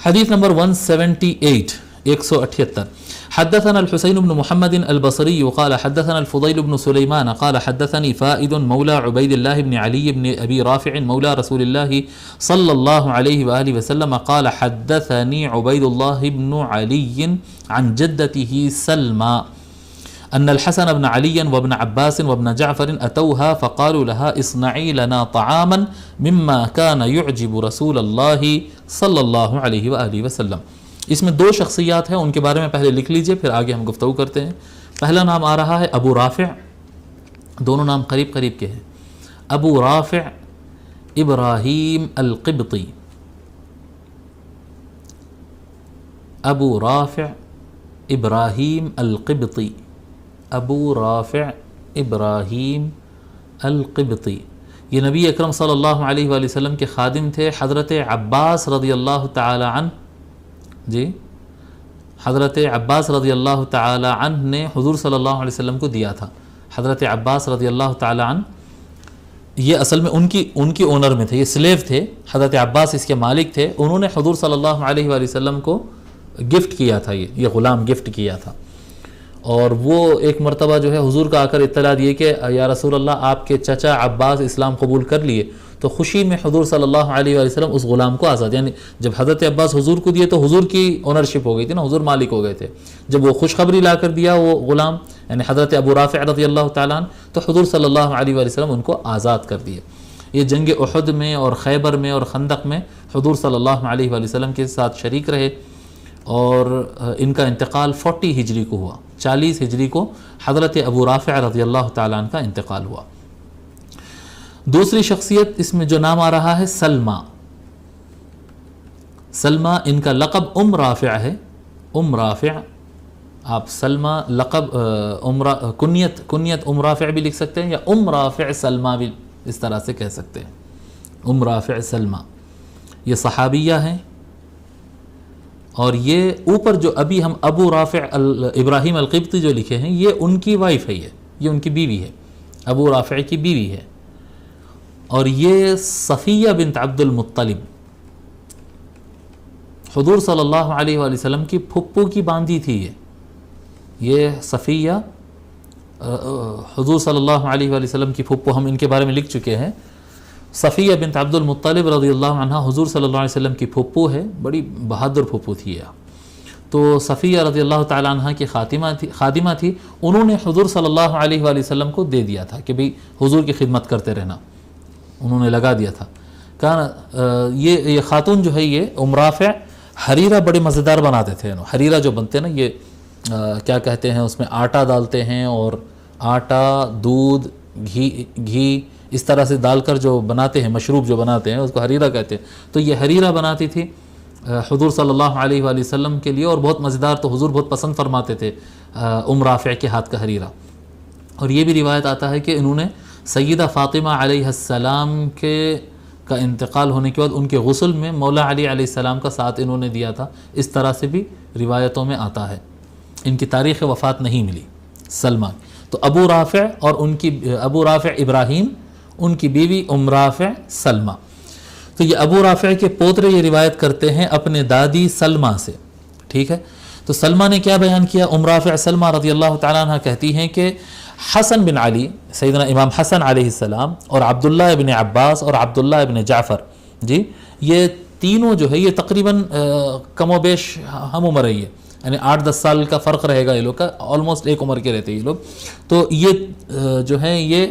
حدیث نمبر 178 178 حدثنا الحسين بن محمد البصري قال حدثنا الفضيل بن سليمان قال حدثني فائد مولى عبيد الله بن علي بن أبي رافع مولى رسول الله صلى الله عليه وآله وسلم قال حدثني عبيد الله بن علي عن جدته سلمى أن الحسن بن علي وابن عباس وابن جعفر أتوها فقالوا لها اصنعي لنا طعاما مما كان يعجب رسول الله صلى الله عليه وآله وسلم. اس میں دو شخصیات ہیں، ان کے بارے میں پہلے لکھ لیجئے، پھر آگے ہم گفتگو کرتے ہیں. پہلا نام آ رہا ہے ابو رافع، دونوں نام قریب قریب کے ہیں. ابو رافع ابراہیم القبطی، ابو رافع ابراہیم القبطی، ابو رافع ابراہیم القبطی. یہ نبی اکرم صلی اللہ علیہ وآلہ وسلم کے خادم تھے. حضرت عباس رضی اللہ تعالی عنہ، جی حضرت عباس رضی اللہ تعالی عنہ نے حضور صلی اللہ علیہ وسلم کو دیا تھا. حضرت عباس رضی اللہ تعالی عنہ یہ اصل میں ان کی اونر میں تھے، یہ سلیو تھے. حضرت عباس اس کے مالک تھے. انہوں نے حضور صلی اللہ علیہ وآلہ وسلم کو گفٹ کیا تھا، یہ غلام گفٹ کیا تھا. اور وہ ایک مرتبہ جو ہے حضور کا آ کر اطلاع دیے کہ یا رسول اللہ آپ کے چچا عباس اسلام قبول کر لیے. تو خوشی میں حضور صلی اللہ علیہ وآلہ وسلم اس غلام کو آزاد، یعنی جب حضرت عباس حضور کو دیے تو حضور کی اونرشپ ہو گئی تھی نا، حضور مالک ہو گئے تھے. جب وہ خوشخبری لا کر دیا وہ غلام یعنی حضرت ابو رافع رضی اللہ تعالیٰ عنہ، تو حضور صلی اللہ علیہ وآلہ وسلم ان کو آزاد کر دیے. یہ جنگ احد میں اور خیبر میں اور خندق میں حضور صلی اللہ علیہ وآلہ وسلم کے ساتھ شریک رہے. اور ان کا انتقال 40 ہجری کو ہوا، 40 ہجری کو حضرت ابو رافع رضی اللہ تعالیٰ عنہ کا انتقال ہوا. دوسری شخصیت اس میں جو نام آ رہا ہے سلمہ. سلمہ ان کا لقب رافع ہے. رافع، آپ سلمہ لقب کنیت رافع بھی لکھ سکتے ہیں، یا رافع سلمہ بھی اس طرح سے کہہ سکتے ہیں. رافع سلمہ یہ صحابیہ ہیں. اور یہ اوپر جو ابھی ہم ابو رافع ابراہیم القبطی جو لکھے ہیں یہ ان کی وائف ہے، یہ ان کی بیوی ہے، ابو رافع کی بیوی ہے. اور یہ صفیہ بنت عبد المطلب، حضور صلی اللہ علیہ وآلہ وسلم کی پھپھو کی باندھی تھی. یہ صفیہ حضور صلی اللہ علیہ وآلہ وسلم کی پھپھو، ہم ان کے بارے میں لکھ چکے ہیں. صفیہ بنت عبد المطلب رضی اللہ عنہ حضور صلی اللہ علیہ وسلم کی پھپھو ہے، بڑی بہادر پھپھو تھی. تو صفیہ رضی اللہ تعالیٰ عنہ کی خادمہ تھی. انہوں نے حضور صلی اللہ علیہ وآلہ وسلم کو دے دیا تھا کہ بھئی حضور کی خدمت کرتے رہنا، انہوں نے لگا دیا تھا. یہ خاتون جو ہے یہ رافع حریرہ بڑے مزیدار بناتے تھے. حریرہ جو بنتے ہیں نا، یہ کیا کہتے ہیں، اس میں آٹا ڈالتے ہیں اور آٹا، دودھ، گھی اس طرح سے ڈال کر جو بناتے ہیں، مشروب جو بناتے ہیں اس کو حریرہ کہتے ہیں. تو یہ حریرہ بناتی تھی حضور صلی اللہ علیہ وآلہ وسلم کے لیے، اور بہت مزیدار، تو حضور بہت پسند فرماتے تھے رافع کے ہاتھ کا حریرہ. اور یہ بھی روایت آتا ہے کہ انہوں نے سیدہ فاطمہ علیہ السلام کا انتقال ہونے کے بعد ان کے غسل میں مولا علی علیہ السلام کا ساتھ انہوں نے دیا تھا. اس طرح سے بھی روایتوں میں آتا ہے. ان کی تاریخ وفات نہیں ملی سلمہ. تو ابو رافع اور ان کی ابو رافع ابراہیم، ان کی بیوی رافع سلمہ. تو یہ ابو رافع کے پوترے یہ روایت کرتے ہیں اپنے دادی سلمہ سے. ٹھیک ہے. تو سلمہ نے کیا بیان کیا؟ رافع سلمہ رضی اللہ تعالیٰ عنہ کہتی ہیں کہ حسن بن علی، سیدنا امام حسن علیہ السلام، اور عبداللہ ابن عباس اور عبداللہ ابن جعفر، جی یہ تینوں جو ہے یہ تقریباً کم و بیش ہم عمر ہے، یعنی 8-10 سال کا فرق رہے گا یہ لوگ کا، آلموسٹ ایک عمر کے رہتے ہیں یہ لوگ. تو یہ جو ہیں یہ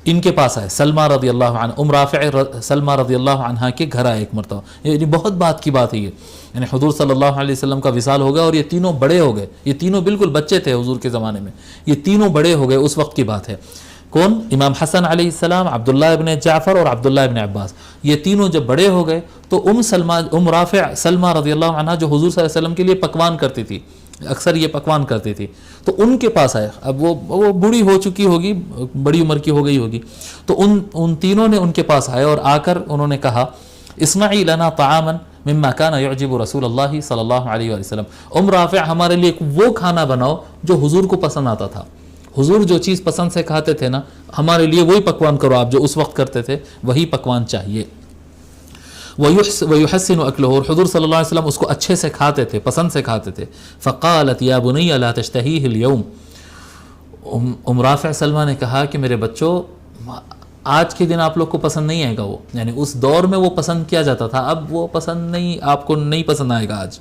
ان کے پاس آئے سلمہ رضی اللہ عنہ، رافع سلمہ رضی اللہ عنہ کے گھر آئے ایک مرتبہ. یہ بہت بات کی بات ہے یہ، یعنی حضور صلی اللہ علیہ وسلم کا وصال ہو گیا اور یہ تینوں بڑے ہو گئے. یہ تینوں بالکل بچے تھے حضور کے زمانے میں، یہ تینوں بڑے ہو گئے، اس وقت کی بات ہے. کون؟ امام حسن علیہ السلام، عبداللہ ابن جعفر اور عبداللہ ابن عباس. یہ تینوں جب بڑے ہو گئے تو رافع سلمہ رضی اللہ عنہ جو حضور صلی اللہ علیہ وسلم کے لیے پکوان کرتی تھی، اکثر یہ پکوان کرتی تھی، تو ان کے پاس آئے. اب وہ بوڑھی ہو چکی ہوگی، بڑی عمر کی ہو گئی ہوگی. تو ان تینوں نے ان کے پاس آئے اور آ کر انہوں نے کہا اصنعی لنا طعاما مما كان يعجب رسول اللہ صلی اللہ علیہ وآلہ وسلم. رافع ہمارے لیے وہ کھانا بناؤ جو حضور کو پسند آتا تھا. حضور جو چیز پسند سے کھاتے تھے نا، ہمارے لیے وہی پکوان کرو، آپ جو اس وقت کرتے تھے وہی پکوان چاہیے. وَيُحَسِّنُ أَكْلُهُ، اور حضور صلی اللہ علیہ وسلم اس کو اچھے سے کھاتے تھے، پسند سے کھاتے تھے. فقالت یا بنی لا تشتهیہ اليوم، رافع سلمہ نے کہا کہ میرے بچوں آج کے دن آپ لوگ کو پسند نہیں آئے گا وہ، یعنی اس دور میں وہ پسند کیا جاتا تھا، اب وہ پسند نہیں، آپ کو نہیں پسند آئے گا آج.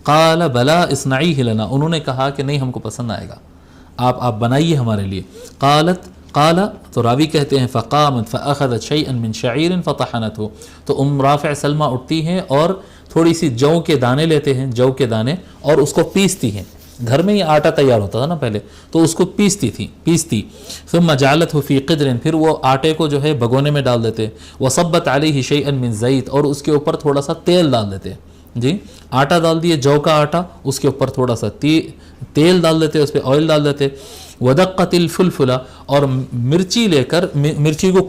قال بلا اصنعیہ لنا، انہوں نے کہا کہ نہیں ہم کو پسند آئے گا، آپ بنائیے ہمارے لیے. قال تو راوی کہتے ہیں فقامت فاخذت شیئا من شعیر فطحنته، تو رافع سلمہ اٹھتی ہیں اور تھوڑی سی جو کے دانے لیتے ہیں، جو کے دانے، اور اس کو پیستی ہیں. گھر میں یہ آٹا تیار ہوتا تھا نا پہلے، تو اس کو پیستی. ثم جعلته فی قدر، پھر وہ آٹے کو جو ہے بگونے میں ڈال دیتے. وصبت علیہ شیئا من زیت، اور اس کے اوپر تھوڑا سا تیل ڈال دیتے. جی آٹا ڈال دیے، جو کا آٹا، اس کے اوپر تھوڑا سا تیل ڈال دیتے، اس پہ آئل ڈال دیتے. ودقت الفلفلہ، اور مرچی لے کر مرچی کو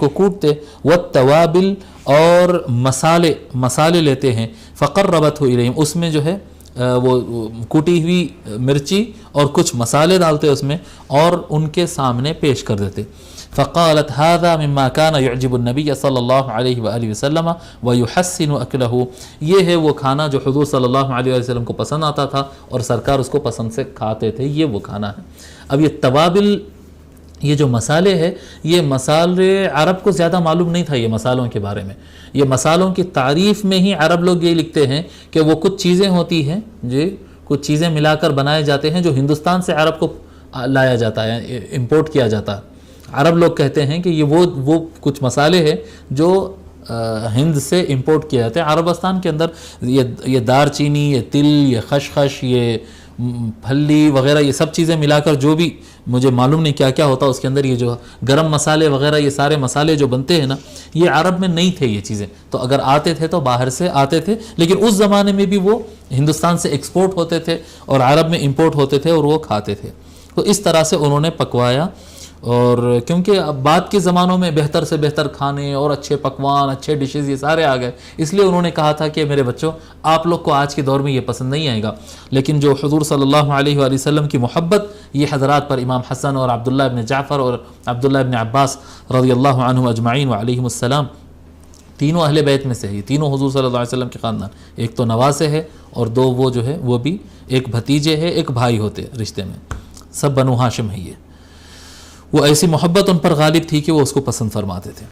کوٹتے. والتوابل، اور مسالے لیتے ہیں. فقربتہ الیہم، اس میں جو ہے وہ کوٹی ہوئی مرچی اور کچھ مسالے ڈالتے اس میں اور ان کے سامنے پیش کر دیتے. فقالت هذا مما كان يعجب النبي صلی اللہ علیہ وآلہ وسلم ويحسن أكله، یہ ہے وہ کھانا جو حضور صلی اللہ علیہ وسلم کو پسند آتا تھا اور سرکار اس کو پسند سے کھاتے تھے، یہ وہ کھانا ہے. اب یہ توابل، یہ جو مسالے ہیں، یہ مسالے عرب کو زیادہ معلوم نہیں تھا یہ مسالوں کے بارے میں. یہ مسالوں کی تعریف میں ہی عرب لوگ یہ لکھتے ہیں کہ وہ کچھ چیزیں ہوتی ہیں، جی کچھ چیزیں ملا کر بنائے جاتے ہیں جو ہندوستان سے عرب کو لایا جاتا ہے، امپورٹ کیا جاتا ہے. عرب لوگ کہتے ہیں کہ یہ وہ کچھ مسالے ہیں جو ہند سے امپورٹ کیا جاتے ہیں. عربستان کے اندر یہ دار چینی، یہ تل، یہ خشخش، یہ پھلی وغیرہ، یہ سب چیزیں ملا کر جو بھی مجھے معلوم نہیں کیا کیا ہوتا اس کے اندر، یہ جو گرم مسالے وغیرہ، یہ سارے مسالے جو بنتے ہیں نا، یہ عرب میں نہیں تھے یہ چیزیں. تو اگر آتے تھے تو باہر سے آتے تھے، لیکن اس زمانے میں بھی وہ ہندوستان سے ایکسپورٹ ہوتے تھے اور عرب میں امپورٹ ہوتے تھے اور وہ کھاتے تھے. تو اس طرح سے انہوں نے پکوایا. اور کیونکہ اب بعد کے زمانوں میں بہتر سے بہتر کھانے اور اچھے پکوان، اچھے ڈشز، یہ سارے آ گئے، اس لیے انہوں نے کہا تھا کہ میرے بچوں آپ لوگ کو آج کے دور میں یہ پسند نہیں آئے گا. لیکن جو حضور صلی اللہ علیہ وآلہ وسلم کی محبت یہ حضرات پر، امام حسن اور عبداللہ ابن جعفر اور عبداللہ ابن عباس رضی اللہ عنہم اجمعین وعلیہم السلام، تینوں اہل بیت میں سے، یہ تینوں حضور صلی اللہ علیہ وسلم کے خاندان، ایک تو نواسے ہے اور دو وہ جو ہے وہ بھی ایک بھتیجے ہے، ایک بھائی ہوتے رشتے میں، سب بنو ہاشم ہے. یہ وہ ایسی محبت ان پر غالب تھی کہ وہ اس کو پسند فرماتے تھے.